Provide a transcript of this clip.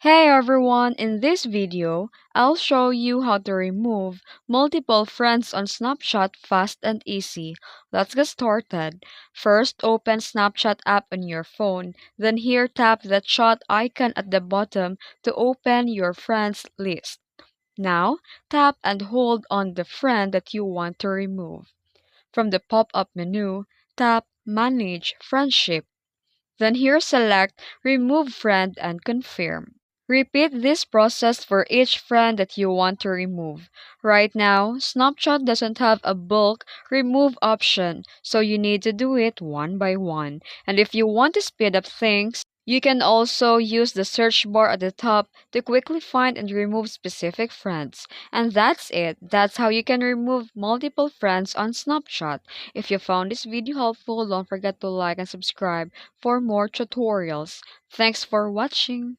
Hey everyone, in this video, I'll show you how to remove multiple friends on Snapchat fast and easy. Let's get started. First, open Snapchat app on your phone. Then here tap the chat icon at the bottom to open your friends list. Now, tap and hold on the friend that you want to remove. From the pop-up menu, tap Manage Friendship. Then here select Remove Friend and confirm. Repeat this process for each friend that you want to remove. Right now, Snapchat doesn't have a bulk remove option, so you need to do it one by one. And if you want to speed up things, you can also use the search bar at the top to quickly find and remove specific friends. And that's it. That's how you can remove multiple friends on Snapchat. If you found this video helpful, don't forget to like and subscribe for more tutorials. Thanks for watching.